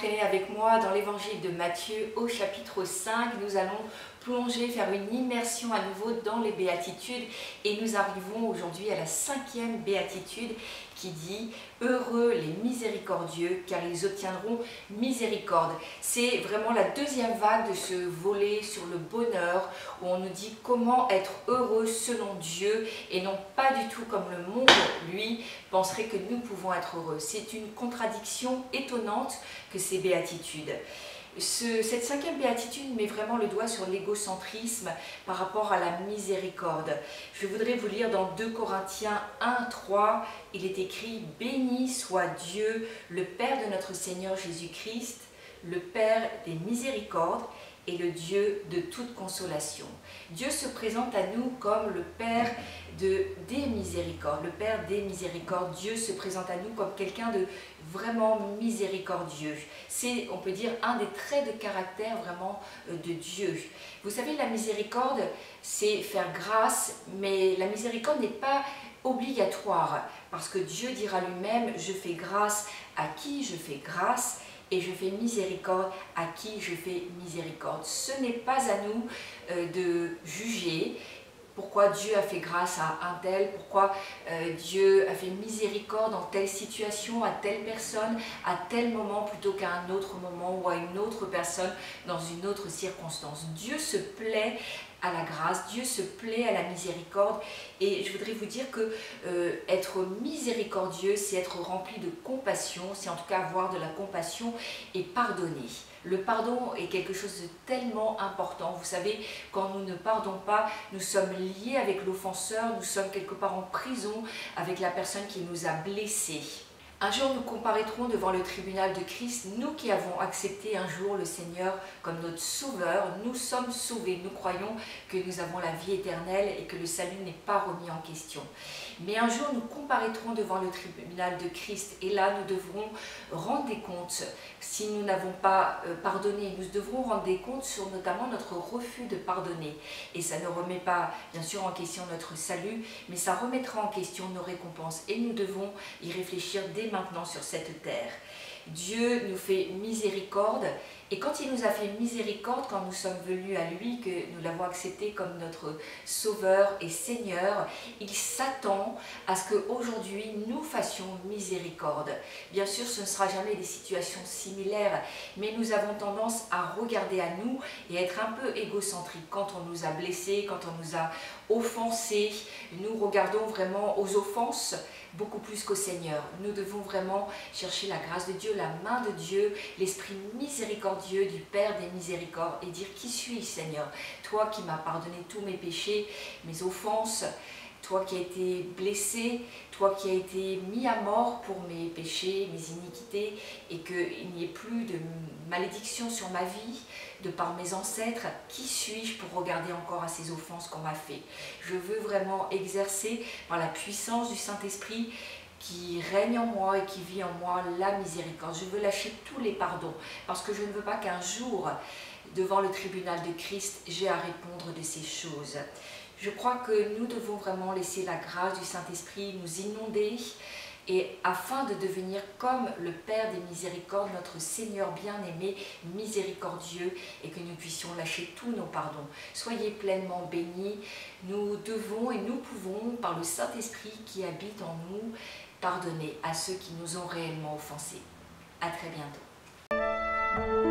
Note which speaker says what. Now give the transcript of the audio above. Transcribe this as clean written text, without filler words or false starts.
Speaker 1: entraîner avec moi dans l'évangile de Matthieu au chapitre 5. Nous allons plonger, faire une immersion à nouveau dans les béatitudes et nous arrivons aujourd'hui à la 5e béatitude qui dit « Heureux les miséricordieux car ils obtiendront miséricorde ». C'est vraiment la deuxième vague de ce volet sur le bonheur où on nous dit comment être heureux selon Dieu et non pas du tout comme le monde, lui, penserait que nous pouvons être heureux. C'est une contradiction étonnante que ces béatitudes. Cette 5e béatitude met vraiment le doigt sur l'égocentrisme par rapport à la miséricorde. Je voudrais vous lire dans 2 Corinthiens 1, 3, il est écrit « Béni soit Dieu, le Père de notre Seigneur Jésus-Christ, le Père des miséricordes et le Dieu de toute consolation. » Dieu se présente à nous comme le Père des miséricordes. Le Père des miséricordes, Dieu se présente à nous comme quelqu'un de vraiment miséricordieux. C'est, on peut dire, un des traits de caractère vraiment de Dieu. Vous savez, la miséricorde, c'est faire grâce, mais la miséricorde n'est pas obligatoire, parce que Dieu dira lui-même « Je fais grâce à qui je fais grâce ». Et je fais miséricorde à qui je fais miséricorde. Ce n'est pas à nous de juger pourquoi Dieu a fait grâce à un tel, pourquoi Dieu a fait miséricorde dans telle situation, à telle personne, à tel moment plutôt qu'à un autre moment ou à une autre personne dans une autre circonstance. Dieu se plaît à la grâce, Dieu se plaît à la miséricorde et je voudrais vous dire que être miséricordieux, c'est être rempli de compassion, c'est en tout cas avoir de la compassion et pardonner. Le pardon est quelque chose de tellement important. Vous savez, quand nous ne pardonnons pas, nous sommes liés avec l'offenseur, nous sommes quelque part en prison avec la personne qui nous a blessés. Un jour, nous comparaîtrons devant le tribunal de Christ, nous qui avons accepté un jour le Seigneur comme notre Sauveur. Nous sommes sauvés, nous croyons que nous avons la vie éternelle et que le salut n'est pas remis en question. Mais un jour, nous comparaîtrons devant le tribunal de Christ et là, nous devrons rendre des comptes si nous n'avons pas pardonné. Nous devrons rendre des comptes sur notamment notre refus de pardonner. Et ça ne remet pas, bien sûr, en question notre salut, mais ça remettra en question nos récompenses et nous devons y réfléchir dès maintenant sur cette terre. Dieu nous fait miséricorde et quand il nous a fait miséricorde, quand nous sommes venus à lui, que nous l'avons accepté comme notre Sauveur et Seigneur, il s'attend à ce qu'aujourd'hui nous fassions miséricorde. Bien sûr, ce ne sera jamais des situations similaires, mais nous avons tendance à regarder à nous et être un peu égocentriques. Quand on nous a blessés, quand on nous a offensés, nous regardons vraiment aux offenses beaucoup plus qu'au Seigneur. Nous devons vraiment chercher la grâce de Dieu, la main de Dieu, l'esprit miséricordieux du Père des miséricordes et dire « Qui suis-je, Seigneur? Toi qui m'as pardonné tous mes péchés, mes offenses, toi qui as été blessé, toi qui as été mis à mort pour mes péchés, mes iniquités, et qu'il n'y ait plus de malédiction sur ma vie, de par mes ancêtres, qui suis-je pour regarder encore à ces offenses qu'on m'a fait? Je veux vraiment exercer par la puissance du Saint-Esprit qui règne en moi et qui vit en moi la miséricorde. Je veux lâcher tous les pardons, parce que je ne veux pas qu'un jour, devant le tribunal de Christ, j'ai à répondre de ces choses. Je crois que nous devons vraiment laisser la grâce du Saint-Esprit nous inonder et afin de devenir comme le Père des miséricordes, notre Seigneur bien-aimé, miséricordieux et que nous puissions lâcher tous nos pardons. Soyez pleinement bénis. Nous devons et nous pouvons, par le Saint-Esprit qui habite en nous, pardonner à ceux qui nous ont réellement offensés. À très bientôt.